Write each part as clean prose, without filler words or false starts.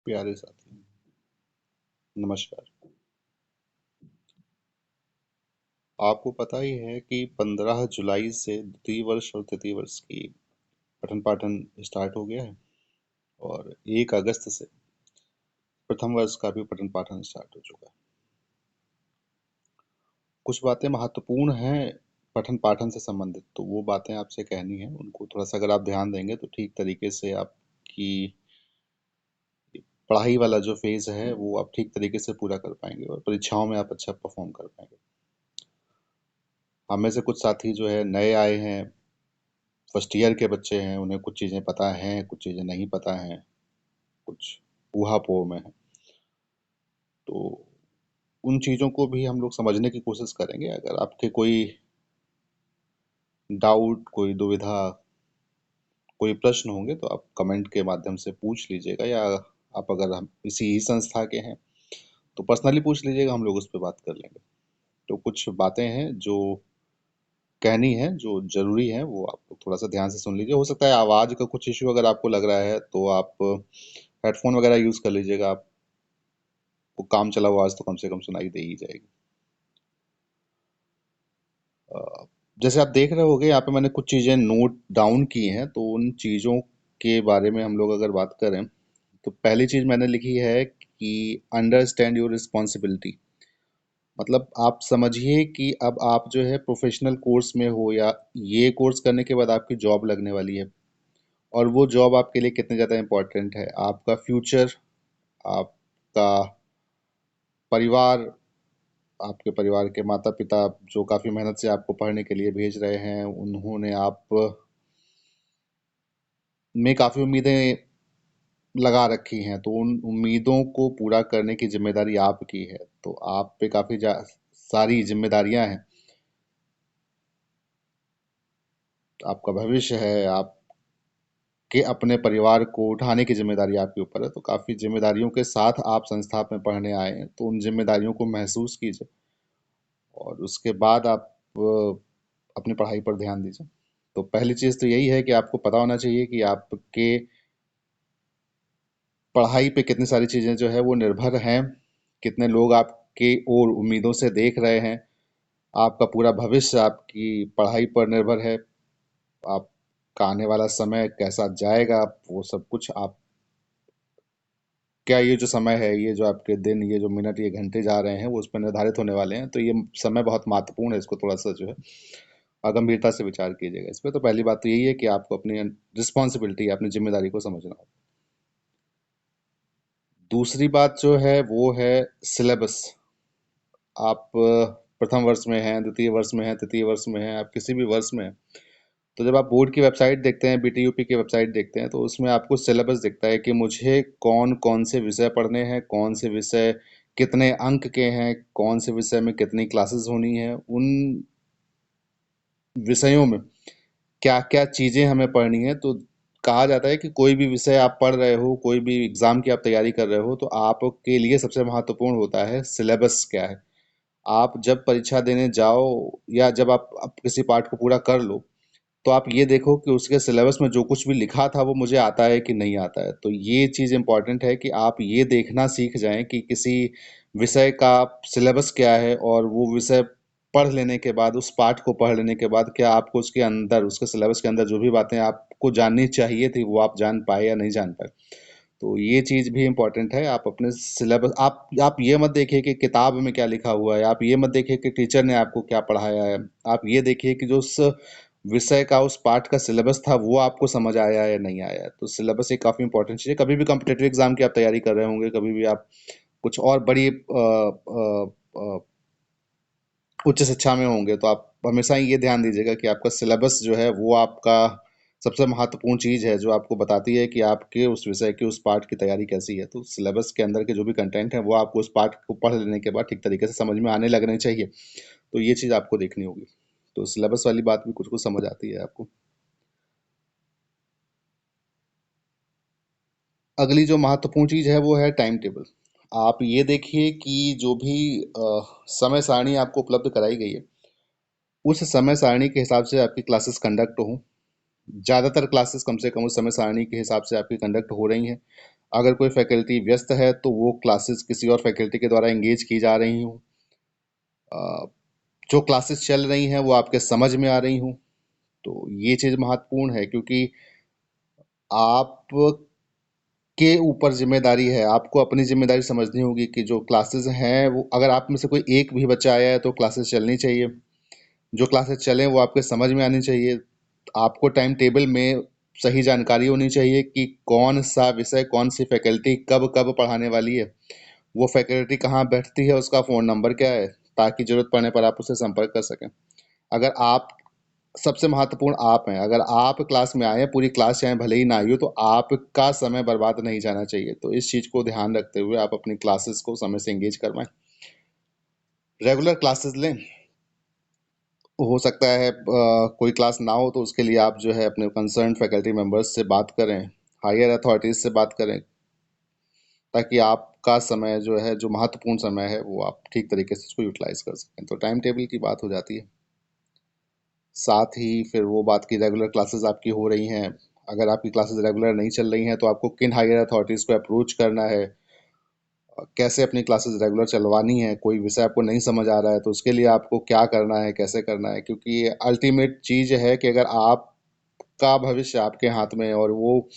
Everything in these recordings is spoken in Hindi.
प्यारे साथी, नमस्कार। आपको पता ही है कि 15 जुलाई से द्वितीय वर्ष और तृतीय वर्ष की पठन पाठन स्टार्ट हो गया है और 1 अगस्त से प्रथम वर्ष का भी पठन पाठन स्टार्ट हो चुका है। कुछ बातें महत्वपूर्ण हैं पठन पाठन से संबंधित, तो वो बातें आपसे कहनी है। उनको थोड़ा सा अगर आप ध्यान देंगे तो ठीक तरीके से आपकी पढ़ाई वाला जो फेज है वो आप ठीक तरीके से पूरा कर पाएंगे और परीक्षाओं में आप अच्छा परफॉर्म कर पाएंगे। हम में से कुछ साथी जो है नए आए हैं, फर्स्ट ईयर के बच्चे हैं, उन्हें कुछ चीज़ें पता हैं, कुछ चीज़ें नहीं पता हैं, कुछ ऊहा-पोह में हैं। तो उन चीज़ों को भी हम लोग समझने की कोशिश करेंगे। अगर आपके कोई डाउट, कोई दुविधा, कोई प्रश्न होंगे तो आप कमेंट के माध्यम से पूछ लीजिएगा, या आप अगर हम इसी ही संस्था के हैं तो पर्सनली पूछ लीजिएगा, हम लोग उस पे बात कर लेंगे। तो कुछ बातें हैं जो कहनी है, जो ज़रूरी है, वो आप लोग थोड़ा-सा ध्यान से सुन लीजिए। हो सकता है आवाज़ का कुछ इश्यू अगर आपको लग रहा है तो आप हेडफ़ोन वगैरह यूज़ कर लीजिएगा। आपको काम चला आवाज़ तो कम से कम सुनाई दे ही जाएगी। अ, जैसे आप देख रहे होंगे यहाँ पे मैंने कुछ चीज़ें नोट डाउन की हैं, तो उन चीज़ों के बारे में हम लोग अगर बात करें तो पहली चीज़ मैंने लिखी है कि अंडरस्टैंड योर रिस्पॉन्सिबिलिटी। मतलब आप समझिए कि अब आप जो है प्रोफेशनल कोर्स में हो, या ये कोर्स करने के बाद आपकी जॉब लगने वाली है, और वो जॉब आपके लिए कितनी ज़्यादा इम्पोर्टेंट है। आपका फ्यूचर, आपका परिवार, आपके परिवार के माता पिता जो काफ़ी मेहनत से आपको पढ़ने के लिए भेज रहे हैं, उन्होंने आप में काफ़ी उम्मीदें लगा रखी हैं, तो उन उम्मीदों को पूरा करने की जिम्मेदारी आपकी है। तो आप पे काफ़ी सारी जिम्मेदारियां हैं। आपका भविष्य है, आपके अपने परिवार को उठाने की जिम्मेदारी आपके ऊपर है। तो काफ़ी जिम्मेदारियों के साथ आप संस्था में पढ़ने आए हैं, तो उन जिम्मेदारियों को महसूस कीजिए और उसके बाद आप अपनी पढ़ाई पर ध्यान दीजिए। तो पहली चीज़ तो यही है कि आपको पता होना चाहिए कि आपके पढ़ाई पे कितनी सारी चीज़ें जो है वो निर्भर हैं, कितने लोग आपके ओर उम्मीदों से देख रहे हैं। आपका पूरा भविष्य आपकी पढ़ाई पर निर्भर है। आपका आने वाला समय कैसा जाएगा, वो सब कुछ आप, क्या ये जो समय है, ये जो आपके दिन, ये जो मिनट, ये घंटे जा रहे हैं, वो उस पर निर्धारित होने वाले हैं। तो ये समय बहुत महत्वपूर्ण है, इसको थोड़ा सा जो है गंभीरता से विचार कीजिएगा इस पे। तो पहली बात तो यही है कि आपको अपनी रिस्पॉन्सिबिलिटी, अपनी जिम्मेदारी को समझना होगा। दूसरी बात जो है वो है सिलेबस। आप प्रथम वर्ष में हैं, द्वितीय वर्ष में हैं, तृतीय वर्ष में हैं, आप किसी भी वर्ष में हैं, तो जब आप बोर्ड की वेबसाइट देखते हैं, बीटीयूपी की वेबसाइट देखते हैं, तो उसमें आपको सिलेबस दिखता है कि मुझे कौन कौन से विषय पढ़ने हैं, कौन से विषय कितने अंक के हैं, कौन से विषय में कितनी क्लासेस होनी है, उन विषयों में क्या क्या चीज़ें हमें पढ़नी है। तो कहा जाता है कि कोई भी विषय आप पढ़ रहे हो, कोई भी एग्ज़ाम की आप तैयारी कर रहे हो, तो आपके लिए सबसे महत्वपूर्ण होता है सिलेबस क्या है। आप जब परीक्षा देने जाओ, या जब आप किसी पाठ को पूरा कर लो, तो आप ये देखो कि उसके सिलेबस में जो कुछ भी लिखा था वो मुझे आता है कि नहीं आता है। तो ये चीज़ इम्पोर्टेंट है कि आप ये देखना सीख जाएं कि किसी विषय का सिलेबस क्या है, और वो विषय पढ़ लेने के बाद, उस पाठ को पढ़ लेने के बाद, क्या आपको उसके अंदर, उसके सिलेबस के अंदर जो भी बातें आपको जाननी चाहिए थी वो आप जान पाए या नहीं जान पाए। तो ये चीज़ भी इम्पोर्टेंट है। आप अपने सिलेबस, आप ये मत देखिए कि किताब में क्या लिखा हुआ है, आप ये मत देखिए कि टीचर ने आपको क्या पढ़ाया है। आप ये देखिए कि जो उस विषय का, उस पाठ का सिलेबस था, वो आपको समझ आया या नहीं आया। तो सिलेबस एक काफ़ी इंपॉर्टेंट चीज़ है। कभी भी कॉम्पिटेटिव एग्जाम की आप तैयारी कर रहे होंगे, कभी भी आप कुछ और बड़ी उच्च शिक्षा में होंगे, तो आप हमेशा ही ये ध्यान दीजिएगा कि आपका सिलेबस जो है वो आपका सबसे महत्वपूर्ण चीज़ है, जो आपको बताती है कि आपके उस विषय की, उस पाठ की तैयारी कैसी है। तो सिलेबस के अंदर के जो भी कंटेंट है वो आपको उस पाठ को पढ़ लेने के बाद ठीक तरीके से समझ में आने लगने चाहिए। तो ये चीज़ आपको देखनी होगी। तो सिलेबस वाली बात भी कुछ कुछ समझ आती है आपको। अगली जो महत्वपूर्ण चीज़ है वो है टाइम टेबल। आप ये देखिए कि जो भी समय सारणी आपको उपलब्ध कराई गई है, उस समय सारणी के हिसाब से आपकी क्लासेस कंडक्ट हो। ज़्यादातर क्लासेस कम से कम उस समय सारणी के हिसाब से आपकी कंडक्ट हो रही हैं। अगर कोई फैकल्टी व्यस्त है तो वो क्लासेस किसी और फैकल्टी के द्वारा एंगेज की जा रही हूँ। जो क्लासेस चल रही हैं वो आपके समझ में आ रही हूँ, तो ये चीज़ महत्वपूर्ण है, क्योंकि आपके ऊपर जिम्मेदारी है। आपको अपनी जिम्मेदारी समझनी होगी कि जो क्लासेस हैं वो, अगर आप में से कोई एक भी बच्चा आया है तो क्लासेस चलनी चाहिए। जो क्लासेस चलें वो आपके समझ में आनी चाहिए। आपको टाइम टेबल में सही जानकारी होनी चाहिए कि कौन सा विषय कौन सी फैकल्टी कब कब पढ़ाने वाली है। वो फैकल्टी कहाँ बैठती है, उसका फ़ोन नंबर क्या है, ताकि ज़रूरत पड़ने पर आप उससे संपर्क कर सकें। अगर आप, सबसे महत्वपूर्ण आप हैं, अगर आप क्लास में आए हैं, पूरी क्लास चाहे भले ही ना आई हो, तो आपका समय बर्बाद नहीं जाना चाहिए। तो इस चीज़ को ध्यान रखते हुए आप अपनी क्लासेस को समय से एंगेज करवाएं, रेगुलर क्लासेस लें। हो सकता है कोई क्लास ना हो तो उसके लिए आप जो है अपने कंसर्न फैकल्टी मेंबर्स से बात करें, हायर अथॉरिटीज से बात करें, ताकि आपका समय जो है, जो महत्वपूर्ण समय है, वो आप ठीक तरीके से उसको यूटिलाइज कर सकें। तो टाइम टेबल की बात हो जाती है। साथ ही फिर वो बात की रेगुलर क्लासेस आपकी हो रही हैं। अगर आपकी क्लासेस रेगुलर नहीं चल रही हैं तो आपको किन हायर अथॉरिटीज़ को अप्रोच करना है, कैसे अपनी क्लासेस रेगुलर चलवानी है। कोई विषय आपको नहीं समझ आ रहा है तो उसके लिए आपको क्या करना है, कैसे करना है, क्योंकि ये अल्टीमेट चीज़ है कि अगर आपका भविष्य आपके हाथ में है और वो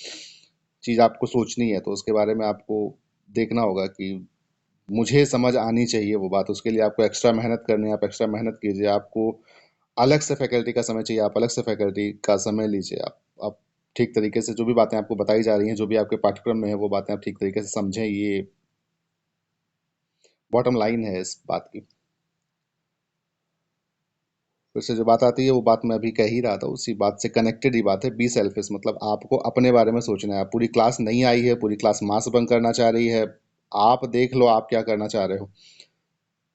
चीज़ आपको सोचनी है, तो उसके बारे में आपको देखना होगा कि मुझे समझ आनी चाहिए वो बात। उसके लिए आपको एक्स्ट्रा मेहनत करनी है, आप एक्स्ट्रा मेहनत कीजिए। आपको अलग से फैकल्टी का समय चाहिए, आप अलग से फैकल्टी का समय लीजिए। आप ठीक तरीके से जो भी बातें आपको बताई जा रही हैं, जो भी आपके पाठ्यक्रम में है, वो बातें आप ठीक तरीके से समझें। ये बॉटम लाइन है इस बात की। फिर से जो बात आती है वो बात मैं अभी कह ही रहा था, उसी बात से कनेक्टेड ही बात है। बी सेल्फिश, मतलब आपको अपने बारे में सोचना है। पूरी क्लास नहीं आई है, पूरी क्लास मास बंक करना चाह रही है, आप देख लो आप क्या करना चाह रहे हो।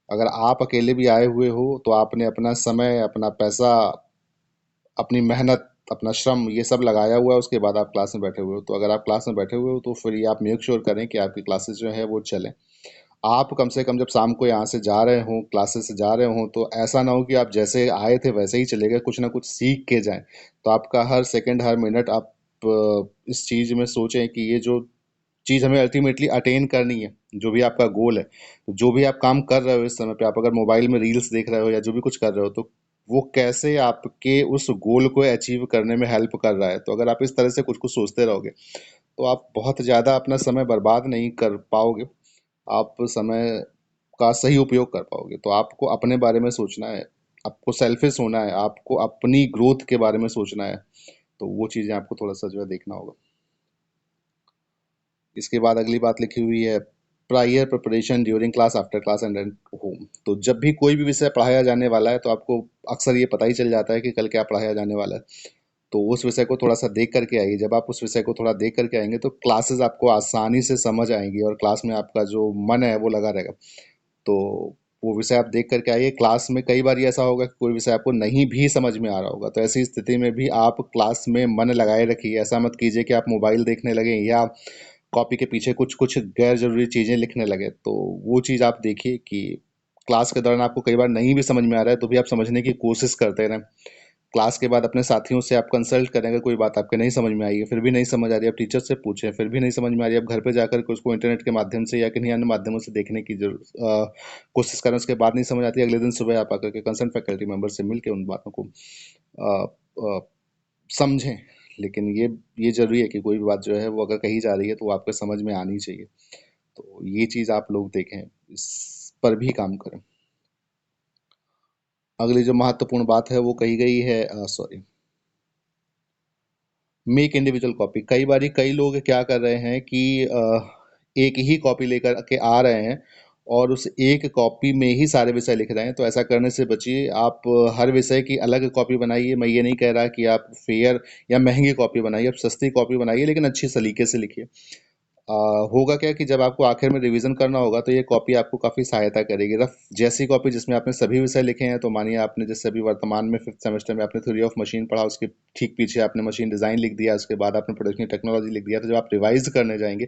अगर आप अकेले भी आए हुए हो तो आपने अपना समय, अपना पैसा, अपनी मेहनत, अपना श्रम, ये सब लगाया हुआ है, उसके बाद आप क्लास में बैठे हुए हो। तो अगर आप क्लास में बैठे हुए हो तो फिर ये आप मेक श्योर करें कि आपकी क्लासेस जो है वो चलें। आप कम से कम जब शाम को यहाँ से जा रहे हों, क्लासेस से जा रहे हों, तो ऐसा ना हो कि आप जैसे आए थे वैसे ही चले गए, कुछ ना कुछ सीख के जाएं। तो आपका हर सेकंड, हर मिनट आप इस चीज़ में सोचें कि ये जो चीज़ हमें अल्टीमेटली अटेन करनी है, जो भी आपका गोल है, तो जो भी आप काम कर रहे हो इस समय पे, आप अगर मोबाइल में रील्स देख रहे हो या जो भी कुछ कर रहे हो, तो वो कैसे आपके उस गोल को अचीव करने में हेल्प कर रहा है। तो अगर आप इस तरह से कुछ कुछ सोचते रहोगे तो आप बहुत ज़्यादा अपना समय बर्बाद नहीं कर पाओगे, आप समय का सही उपयोग कर पाओगे। तो आपको अपने बारे में सोचना है, आपको सेल्फिश होना है, आपको अपनी ग्रोथ के बारे में सोचना है। तो वो चीज़ें आपको थोड़ा सा जो है देखना होगा। इसके बाद अगली बात लिखी हुई है, prior preparation during class, after class and at home. तो जब भी कोई भी विषय पढ़ाया जाने वाला है तो आपको अक्सर ये पता ही चल जाता है कि कल क्या पढ़ाया जाने वाला है। तो उस विषय को थोड़ा सा देख करके आइए। जब आप उस विषय को थोड़ा देख करके आएंगे तो क्लासेस आपको आसानी से समझ आएंगी और क्लास में आपका जो मन है वो लगा रहेगा। तो वो विषय आप देख करके आइए। क्लास में कई बार ऐसा होगा कि कोई विषय आपको नहीं भी समझ में आ रहा होगा, तो ऐसी स्थिति में भी आप क्लास में मन लगाए रखिए। ऐसा मत कीजिए कि आप मोबाइल देखने लगे या कॉपी के पीछे कुछ कुछ गैर जरूरी चीज़ें लिखने लगे। तो वो चीज़ आप देखिए कि क्लास के दौरान आपको कई बार नहीं भी समझ में आ रहा है तो भी आप समझने की कोशिश करते रहें। क्लास के बाद अपने साथियों से आप कंसल्ट करें। अगर कोई बात आपके नहीं समझ में आई है, फिर भी नहीं समझ आ रही है, आप टीचर से पूछें, फिर भी नहीं समझ में आ रही है, आप घर पे जाकर के उसको इंटरनेट के माध्यम से या किन्हीं अन्य माध्यमों से देखने की कोशिश करें। उसके बाद नहीं समझ आती, अगले दिन सुबह आप आकर के कंसर्न फैकल्टी मेंबर से मिल के उन बातों को अ, अ, समझें। लेकिन ये ज़रूरी है कि कोई भी बात जो है वो अगर कही जा रही है तो वो आपके समझ में आनी चाहिए। तो ये चीज़ आप लोग देखें, इस पर भी काम करें। अगली जो महत्वपूर्ण बात है वो कही गई है, सॉरी, मेक इंडिविजुअल कॉपी। कई बारी कई लोग क्या कर रहे हैं कि एक ही कॉपी लेकर के आ रहे हैं और उस एक कॉपी में ही सारे विषय लिख रहे हैं। तो ऐसा करने से बचिए। आप हर विषय की अलग कॉपी बनाइए। मैं ये नहीं कह रहा कि आप फेयर या महंगी कॉपी बनाइए, आप सस्ती कॉपी बनाइए, लेकिन अच्छी सलीके से लिखिए। आ, होगा क्या कि जब आपको आखिर में रिवीजन करना होगा तो ये कॉपी आपको काफ़ी सहायता करेगी। रफ जैसी कॉपी जिसमें आपने सभी विषय लिखे हैं, तो मानिए आपने जैसे अभी वर्तमान में 5th सेमेस्टर में आपने थ्योरी ऑफ मशीन पढ़ा, उसके ठीक पीछे आपने मशीन डिज़ाइन लिख दिया, उसके बाद आपने प्रोडक्शन टेक्नोलॉजी लिख दिया। तो जब आप रिवाइज करने जाएंगे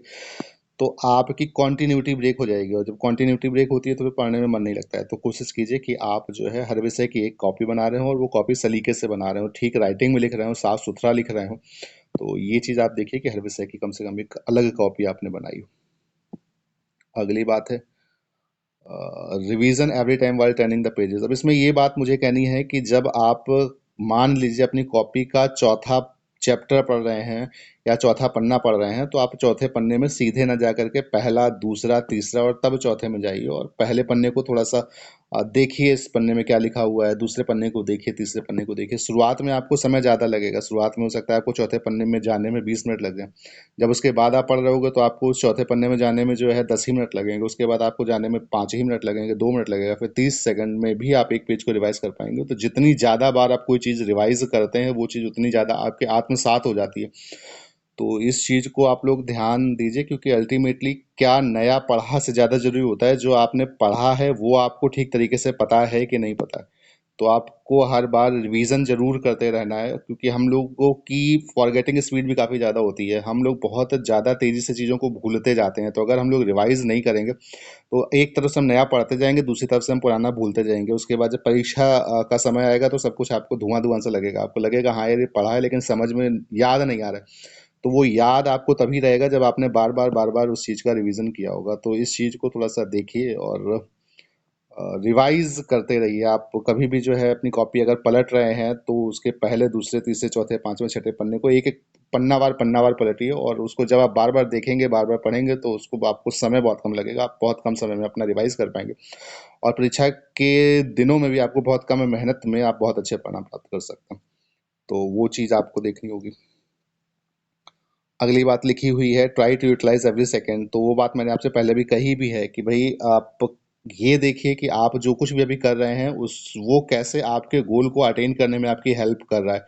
तो आपकी कॉन्टिन्यूटी ब्रेक हो जाएगी, और जब कॉन्टिन्यूटी ब्रेक होती है तो फिर पढ़ने में मन नहीं लगता है। तो कोशिश कीजिए कि आप जो है हर विषय की एक कॉपी बना रहे हो, और वो कॉपी सलीके से बना रहे हो, ठीक राइटिंग में लिख रहे हो, साफ सुथरा लिख रहे हो। तो ये चीज़ आप देखिए कि हर विषय की कम से कम एक अलग कॉपी आपने बनाई हो। अगली बात है revision every time while turning the pages. अब इसमें ये बात मुझे कहनी है कि जब आप मान लीजिए अपनी कॉपी का चौथा चैप्टर पढ़ रहे हैं या चौथा पन्ना पढ़ रहे हैं, तो आप चौथे पन्ने में सीधे ना जा करके पहला, दूसरा, तीसरा और तब चौथे में जाइए, और पहले पन्ने को थोड़ा सा देखिए इस पन्ने में क्या लिखा हुआ है, दूसरे पन्ने को देखिए, तीसरे पन्ने को देखिए। शुरुआत में आपको समय ज़्यादा लगेगा, शुरुआत में हो सकता है आपको चौथे पन्ने में जाने में 20 मिनट लग जाए। जब उसके बाद आप पढ़ रहे होगे तो आपको उस चौथे पन्ने में जाने में जो है 10 ही मिनट लगेंगे, उसके बाद आपको जाने में 5 ही मिनट लगेंगे, 2 मिनट लगेगा, फिर 30 सेकंड में भी आप एक पेज को रिवाइज कर पाएंगे। तो जितनी ज़्यादा बार आप कोई चीज़ रिवाइज करते हैं वो चीज़ उतनी ज़्यादा आपके आत्मसात हो जाती है। तो इस चीज़ को आप लोग ध्यान दीजिए, क्योंकि अल्टीमेटली क्या नया पढ़ा से ज़्यादा जरूरी होता है जो आपने पढ़ा है वो आपको ठीक तरीके से पता है कि नहीं पता है। तो आपको हर बार रिवीजन जरूर करते रहना है, क्योंकि हम लोगों की फॉरगेटिंग स्पीड भी काफ़ी ज़्यादा होती है, हम लोग बहुत ज़्यादा तेज़ी से चीज़ों को भूलते जाते हैं। तो अगर हम लोग रिवाइज नहीं करेंगे तो एक तरफ से हम नया पढ़ते जाएंगे, दूसरी तरफ से हम पुराना भूलते जाएंगे। उसके बाद जब परीक्षा का समय आएगा तो सब कुछ आपको धुआं धुआं सा लगेगा, आपको लगेगा हाँ यार ये पढ़ा है लेकिन समझ में याद नहीं आ रहा है। तो वो याद आपको तभी रहेगा जब आपने बार बार उस चीज़ का रिवीजन किया होगा। तो इस चीज़ को थोड़ा सा देखिए और रिवाइज करते रहिए। आप कभी भी जो है अपनी कॉपी अगर पलट रहे हैं तो उसके पहले, दूसरे, तीसरे, चौथे, पांचवें, छठे पन्ने को एक एक पन्ना वार पलटिए, और उसको जब आप बार बार देखेंगे, बार बार पढ़ेंगे, तो उसको आपको समय बहुत कम लगेगा, आप बहुत कम समय में अपना रिवाइज कर पाएंगे, और परीक्षा के दिनों में भी आपको बहुत कम मेहनत में आप बहुत अच्छे परिणाम प्राप्त कर सकते हैं। तो वो चीज़ आपको देखनी होगी। अगली बात लिखी हुई है try to utilize every second. तो वो बात मैंने आपसे पहले भी कही भी है कि भाई आप ये देखिए कि आप जो कुछ भी अभी कर रहे हैं उस वो कैसे आपके गोल को अटेन करने में आपकी हेल्प कर रहा है।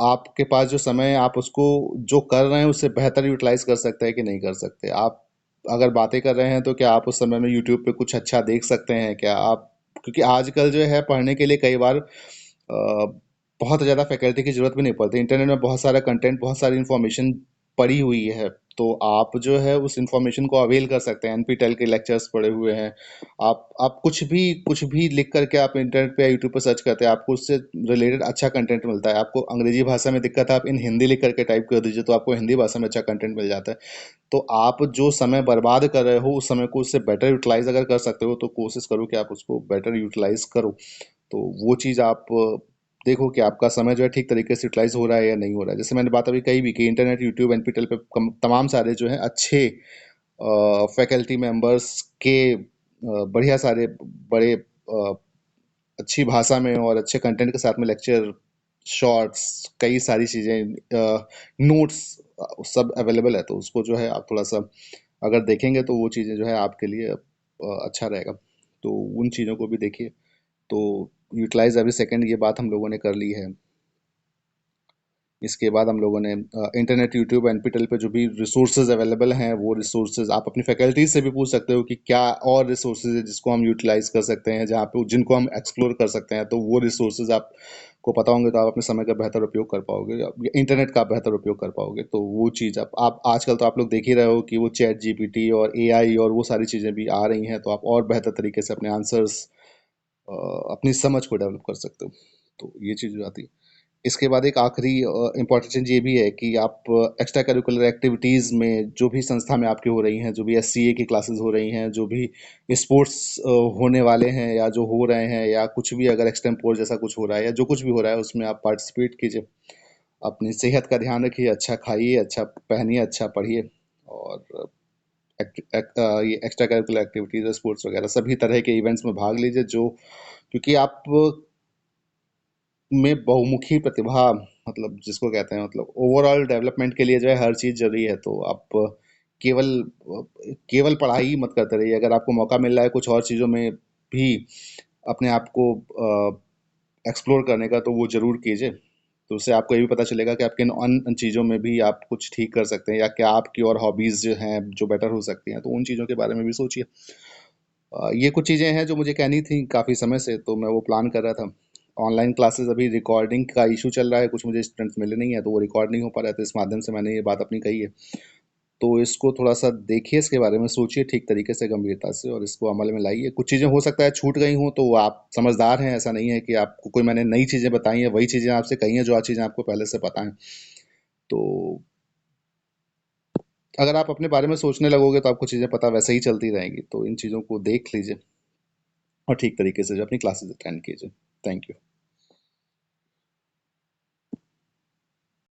आपके पास जो समय है आप उसको जो कर रहे हैं उससे बेहतर यूटिलाइज कर सकते हैं कि नहीं कर सकते। आप अगर बातें कर रहे हैं तो क्या आप उस समय में यूट्यूब पे कुछ अच्छा देख सकते हैं क्या आप, क्योंकि आजकल जो है पढ़ने के लिए कई बार बहुत ज़्यादा फैकल्टी की ज़रूरत भी नहीं पड़ती। इंटरनेट में बहुत सारा कंटेंट, बहुत सारी इन्फॉर्मेशन पड़ी हुई है। तो आप जो है उस इन्फॉर्मेशन को अवेल कर सकते हैं। एनपीटेल के लेक्चर्स पड़े हुए हैं। आप कुछ भी लिख करके आप इंटरनेट पे या यूट्यूब पे सर्च करते हैं, आपको उससे रिलेटेड अच्छा कंटेंट मिलता है। आपको अंग्रेजी भाषा में दिक्कत है, आप इन हिंदी लिख करके टाइप कर दीजिए तो आपको हिंदी भाषा में अच्छा कंटेंट मिल जाता है। तो आप जो समय बर्बाद कर रहे हो उस समय को उससे बेटर यूटिलाइज अगर कर सकते हो तो कोशिश करो कि आप उसको बेटर यूटिलाइज करो। तो वो चीज़ आप देखो कि आपका समय जो है ठीक तरीके से यूटिलाइज हो रहा है या नहीं हो रहा है। जैसे मैंने बात अभी कही भी कि इंटरनेट, यूट्यूब, एनपीटेल पे तमाम सारे जो हैं अच्छे फैकल्टी मेंबर्स के बढ़िया सारे बड़े अच्छी भाषा में और अच्छे कंटेंट के साथ में लेक्चर, शॉर्ट्स, कई सारी चीज़ें, नोट्स सब अवेलेबल है। तो उसको जो है आप थोड़ा सा अगर देखेंगे तो वो चीज़ें जो है आपके लिए अच्छा रहेगा। तो उन चीज़ों को भी देखिए। तो यूटिलाइज एवरी सेकेंड ये बात हम लोगों ने कर ली है। इसके बाद हम लोगों ने इंटरनेट, यूट्यूब, एनपीटेल पे जो भी रिसोर्सेज अवेलेबल हैं वो रिसोर्सेज आप अपनी फैकल्टी से भी पूछ सकते हो कि क्या और रिसोर्सेज है जिसको हम यूटिलाइज कर सकते हैं, जहाँ पे जिनको हम एक्सप्लोर कर सकते हैं। तो वो रिसोर्सेज आपको पता होंगे तो आप अपने समय का बेहतर उपयोग कर पाओगे, इंटरनेट का बेहतर उपयोग कर पाओगे। तो वो चीज़ आप आजकल तो आप लोग देख ही रहे हो कि वो चैट जीपीटी और एआई और वो सारी चीज़ें भी आ रही हैं, तो आप और बेहतर तरीके से अपने आंसर्स, अपनी समझ को डेवलप कर सकते हो। तो ये चीज़ हो जाती है। इसके बाद एक आखिरी इम्पॉर्टेंट चीज़ ये भी है कि आप एक्स्ट्रा करिकुलर एक्टिविटीज़ में जो भी संस्था में आपके हो रही हैं, जो भी एससीए की क्लासेस हो रही हैं, जो भी स्पोर्ट्स होने वाले हैं या जो हो रहे हैं, या कुछ भी अगर एक्सटेम्पोर जैसा कुछ हो रहा है या जो कुछ भी हो रहा है उसमें आप पार्टिसिपेट कीजिए। अपनी सेहत का ध्यान रखिए, अच्छा खाइए, अच्छा पहनिए, अच्छा पढ़िए, और ये एक्स्ट्रा करिकुलर एक्टिविटीज़, स्पोर्ट्स वगैरह सभी तरह के इवेंट्स में भाग लीजिए, जो क्योंकि आप में बहुमुखी प्रतिभा, मतलब जिसको कहते हैं, मतलब ओवरऑल डेवलपमेंट के लिए जो है हर चीज़ जरूरी है। तो आप केवल केवल पढ़ाई ही मत करते रहिए। अगर आपको मौका मिल रहा है कुछ और चीज़ों में भी अपने आप को एक्सप्लोर करने का, तो वो ज़रूर कीजिए। तो उससे आपको ये भी पता चलेगा कि आप किन अन चीज़ों में भी आप कुछ ठीक कर सकते हैं, या क्या आपकी और हॉबीज़ जो हैं जो बेटर हो सकती हैं, तो उन चीज़ों के बारे में भी सोचिए। ये कुछ चीज़ें हैं जो मुझे कहनी थी काफ़ी समय से, तो मैं वो प्लान कर रहा था। ऑनलाइन क्लासेस अभी रिकॉर्डिंग का इशू चल रहा है, कुछ मुझे स्टूडेंट्स मिले नहीं है तो वो रिकॉर्ड नहीं हो पा रहा है, तो इस माध्यम से मैंने ये बात अपनी कही है। तो इसको थोड़ा सा देखिए, इसके बारे में सोचिए ठीक तरीके से, गंभीरता से, और इसको अमल में लाइए। कुछ चीज़ें हो सकता है छूट गई हों, तो आप समझदार हैं, ऐसा नहीं है कि आपको कोई मैंने नई चीज़ें बताई हैं, वही चीज़ें आपसे कही हैं जो आज चीज़ें आपको पहले से पता हैं। तो अगर आप अपने बारे में सोचने लगोगे तो आपको चीज़ें पता वैसे ही चलती रहेंगी। तो इन चीज़ों को देख लीजिए और ठीक तरीके से जो अपनी क्लासेस अटेंड कीजिए। Thank you.